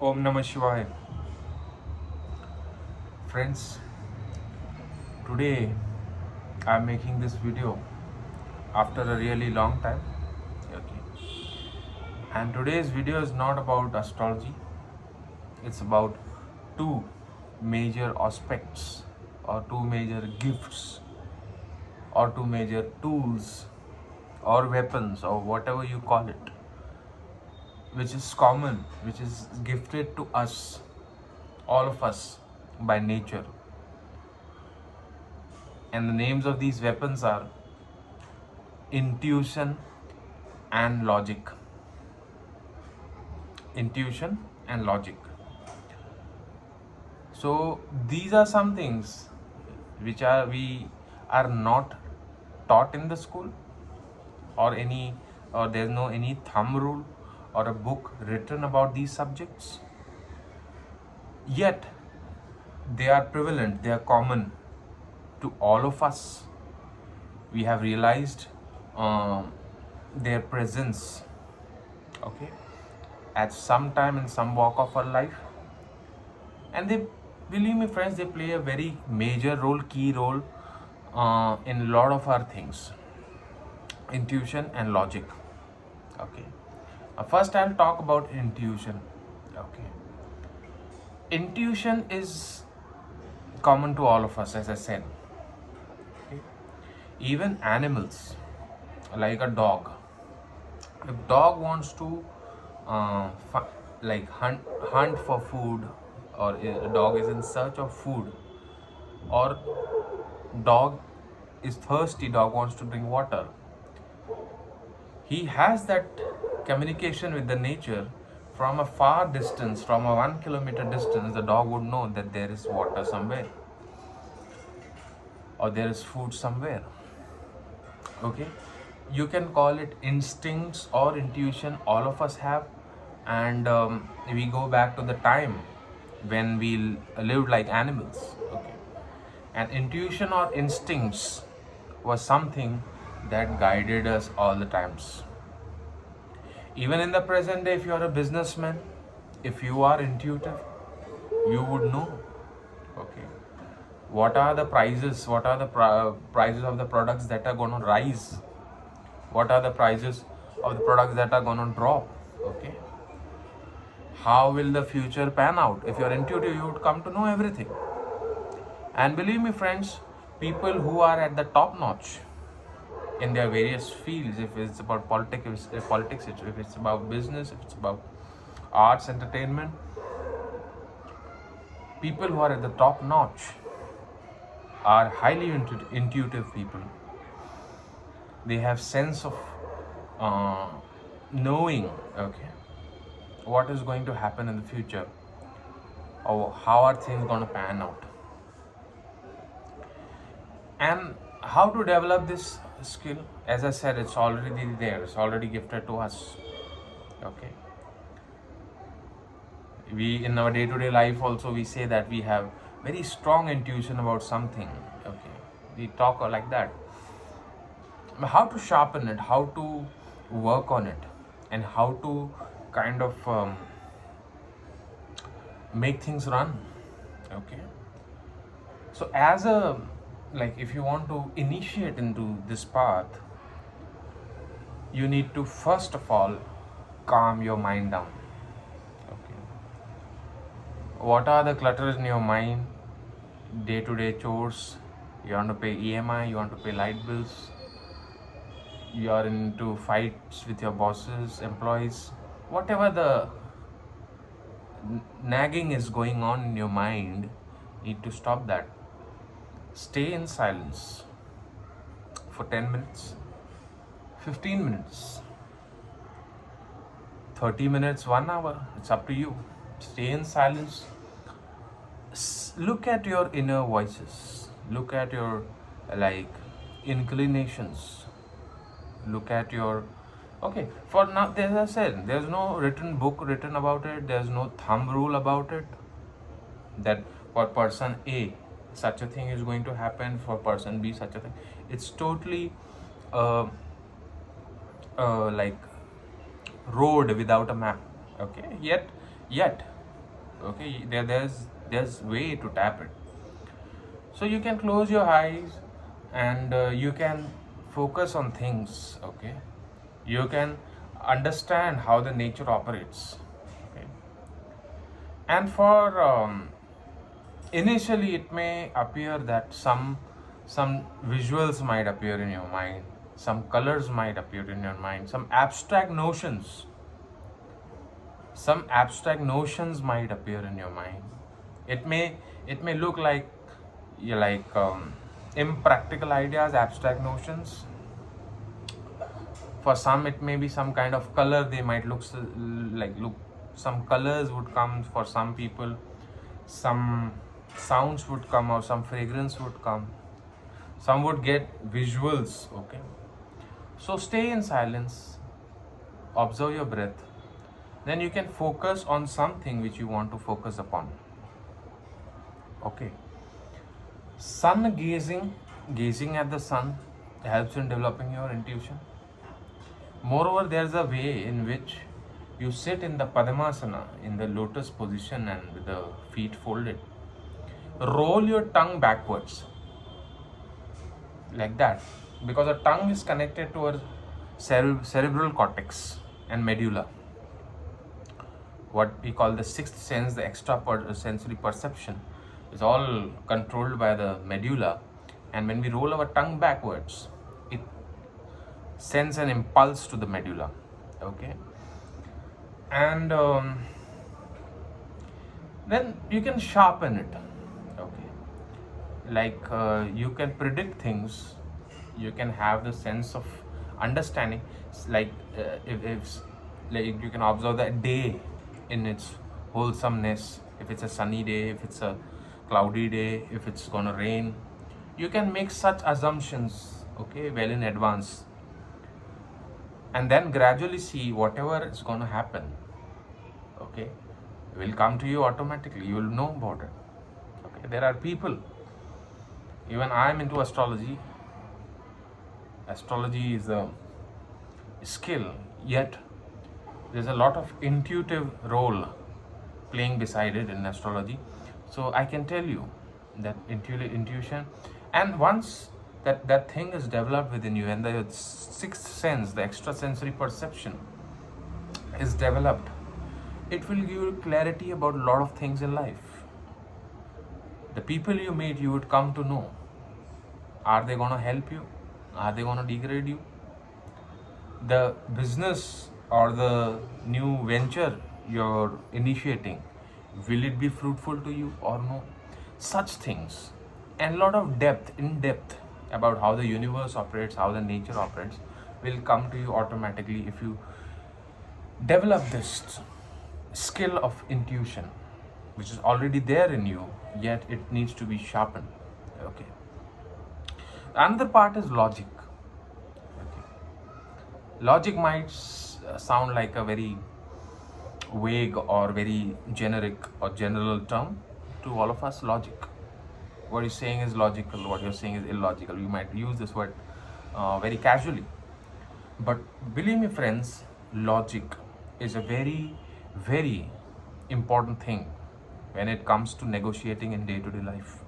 Om Namah Shivaya. Friends, today I'm making this video after a really long time. Okay. And today's video is not about astrology, it's about two major aspects or two major gifts or two major tools or weapons or whatever you call it, which is common, which is gifted to us, all of us, by nature. And the names of these weapons are intuition and logic. Intuition and logic. So these are some things which we are not taught in the school, or there's no any thumb rule or a book written about these subjects. Yet they are prevalent, they are common to all of us. We have realized their presence, okay, at some time in some walk of our life, and they, believe me friends, they play a very major role, key role in a lot of our things. Intuition and logic. Okay. First I'll talk about intuition. Okay. Intuition is common to all of us, as I said. Okay. Even animals, like a dog. If dog wants to hunt for food, or a dog is in search of food, or dog is thirsty, dog wants to drink water, he has that communication with the nature. From a far distance, from a 1 kilometer distance, the dog would know that there is water somewhere or there is food somewhere. Okay, you can call it instincts or intuition, all of us have. And we go back to the time when we lived like animals. Okay, and intuition or instincts was something that guided us all the times. Even in the present day, if you are a businessman, if you are intuitive, you would know, okay, what are the prices, what are the prices of the products that are going to rise, what are the prices of the products that are going to drop. Okay, how will the future pan out? If you are intuitive, you would come to know everything. And believe me friends, people who are at the top notch in their various fields, if it's about politics, if it's about business, if it's about arts, entertainment, people who are at the top notch are highly intuitive people. They have sense of knowing, okay, what is going to happen in the future, or how are things going to pan out. And how to develop this skill? As I said, it's already there, it's already gifted to us. Okay, we, in our day-to-day life also, we say that we have very strong intuition about something. Okay, we talk like that. How to sharpen it, how to work on it, and how to kind of make things run. Okay, so as a, like, if you want to initiate into this path, you need to first of all calm your mind down. Okay, what are the clutters in your mind? Day-to-day chores, you want to pay EMI, you want to pay light bills, you are into fights with your bosses, employees, whatever the nagging is going on in your mind, need to stop that. Stay in silence for 10 minutes, 15 minutes, 30 minutes, 1 hour, it's up to you. Stay in silence. Look at your inner voices, look at your inclinations, look at your, okay, for now, as I said, there's no written book written about it, there's no thumb rule about it, that for person A such a thing is going to happen, for person B such a thing. It's totally like road without a map. Okay, yet Okay, there's way to tap it. So you can close your eyes and you can focus on things. Okay, you can understand how the nature operates. Okay, and for initially it may appear that some visuals might appear in your mind, some colors might appear in your mind, some abstract notions might appear in your mind. It may look like you like impractical ideas, abstract notions. For some it may be some kind of color, they might look some colors would come for some people, some sounds would come or some fragrance would come, some would get visuals. Okay, so stay in silence, observe your breath, then you can focus on something which you want to focus upon. Okay, gazing at the sun helps in developing your intuition. Moreover, there's a way in which you sit in the Padmasana, in the lotus position and with the feet folded. Roll your tongue backwards, like that, because the tongue is connected to our cerebral cortex and medulla. What we call the sixth sense, the sensory perception, is all controlled by the medulla. And when we roll our tongue backwards, it sends an impulse to the medulla. Okay, and then you can sharpen it. Okay, like you can predict things, you can have the sense of understanding. It's like if like you can observe the day in its wholesomeness. If it's a sunny day, if it's a cloudy day, if it's gonna rain, you can make such assumptions, okay, well in advance, and then gradually see whatever is gonna happen. Okay, will come to you automatically, you will know about it. Okay, there are people, even I am into astrology. Astrology is a skill, yet there's a lot of intuitive role playing beside it in astrology. So I can tell you that intuition, and once that thing is developed within you, and the sixth sense, the extrasensory perception is developed, it will give you clarity about a lot of things in life. The people you meet, you would come to know, are they going to help you, are they going to degrade you? The business or the new venture you're initiating, will it be fruitful to you or no? Such things, and a lot of in depth about how the universe operates, how the nature operates, will come to you automatically if you develop this skill of intuition, which is already there in you, yet it needs to be sharpened. Okay, another part is logic. Okay, logic might sound like a very vague or very generic or general term to all of us. Logic, what you're saying is logical, what you're saying is illogical. You might use this word very casually, but believe me friends, logic is a very, very important thing when it comes to negotiating in day-to-day life.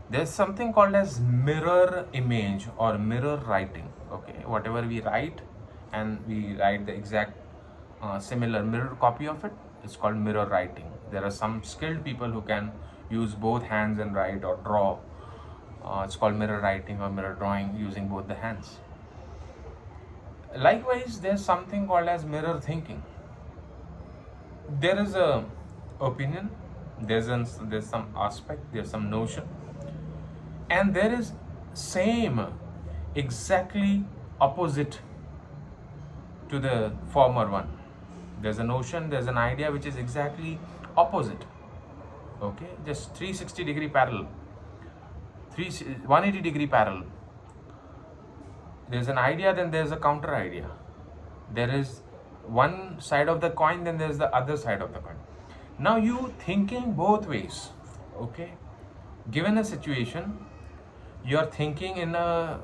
There's something called as mirror image or mirror writing. Okay, whatever we write, and we write the exact similar mirror copy of it, it's called mirror writing. There are some skilled people who can use both hands and write or draw. It's called mirror writing or mirror drawing, using both the hands. Likewise, there's something called as mirror thinking. There is a opinion, there's some aspect, there's some notion, and there is same exactly opposite to the former one. There's a notion, there's an idea which is exactly opposite. Okay, just 360-degree parallel, 180-degree parallel. There's an idea, then there's a counter idea. There is one side of the coin, then there's the other side of the coin. Now you thinking both ways. Okay, given a situation, you're thinking in a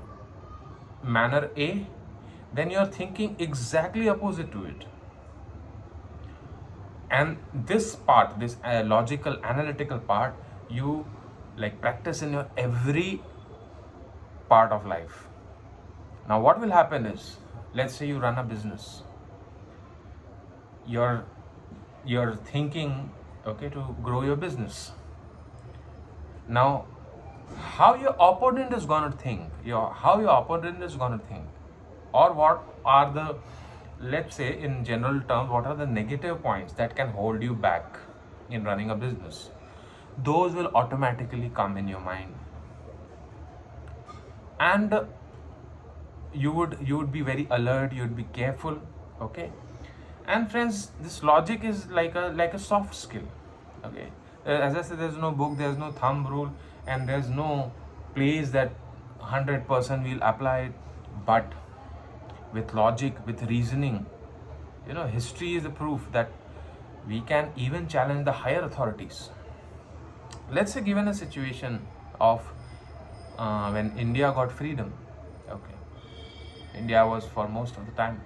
manner A, then you're thinking exactly opposite to it. And this part, this logical analytical part, you like practice in your every part of life. Now what will happen is, let's say you run a business, you're thinking, okay, to grow your business. Now how your opponent is going to think, how your opponent is going to think, or what are the, let's say in general terms, what are the negative points that can hold you back in running a business, those will automatically come in your mind. And you would be very alert, you'd be careful. Okay. And friends, this logic is like a soft skill. Okay. As I said, there's no book, there's no thumb rule, and there's no place that 100% will apply it. But with logic, with reasoning, history is the proof that we can even challenge the higher authorities. Let's say, given a situation of when India got freedom. Okay. India was for most of the time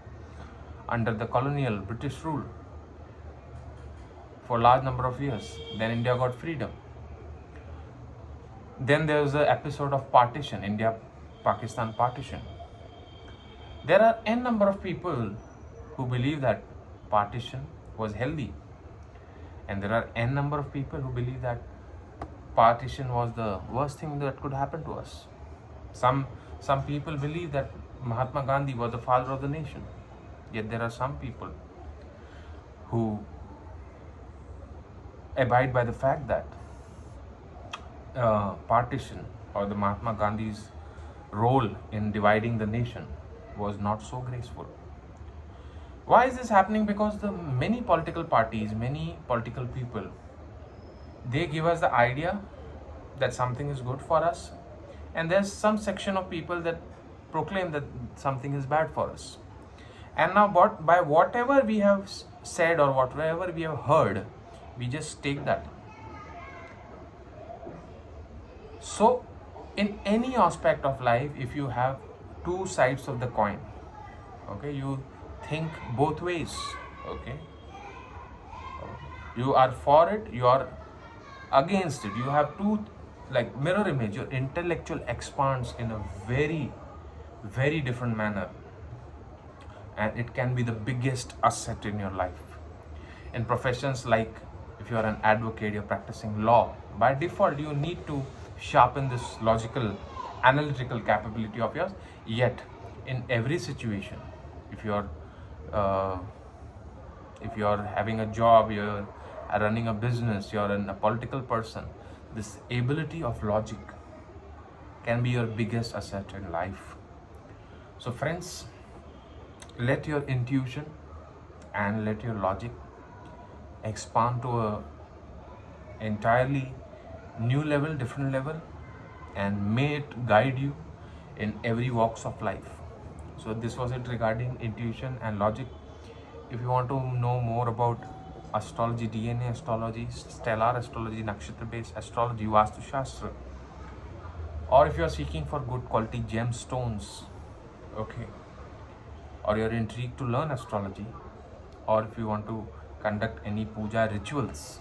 under the colonial British rule for a large number of years. Then India got freedom. Then there was the episode of partition, India-Pakistan partition. There are n number of people who believe that partition was healthy, and there are n number of people who believe that partition was the worst thing that could happen to us. Some people believe that Mahatma Gandhi was the father of the nation. Yet there are some people who abide by the fact that partition, or the Mahatma Gandhi's role in dividing the nation, was not so graceful. Why is this happening? Because the many political parties, many political people, they give us the idea that something is good for us, and there's some section of people that proclaim that something is bad for us. And now by whatever we have said or whatever we have heard, we just take that. So in any aspect of life, if you have two sides of the coin, okay, you think both ways. Okay, you are for it, you are against it. You have two, like mirror image. Your intellectual expands in a very, very different manner, and it can be the biggest asset in your life. In professions like, if you are an advocate, you're practicing law, by default you need to sharpen this logical analytical capability of yours. Yet in every situation, if you're having a job, you're running a business, you're a political person, this ability of logic can be your biggest asset in life. So friends, let your intuition and let your logic expand to a entirely new level, different level, and may it guide you in every walks of life. So this was it regarding intuition and logic. If you want to know more about astrology, DNA astrology, stellar astrology, nakshatra based astrology, Vastu Shastra, or if you are seeking for good quality gemstones, okay, or you're intrigued to learn astrology, or if you want to conduct any puja rituals,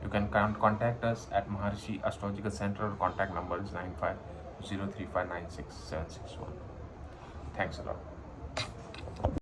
you can contact us at Maharshi Astrological Center. Our contact number is 9503596761. Thanks a lot.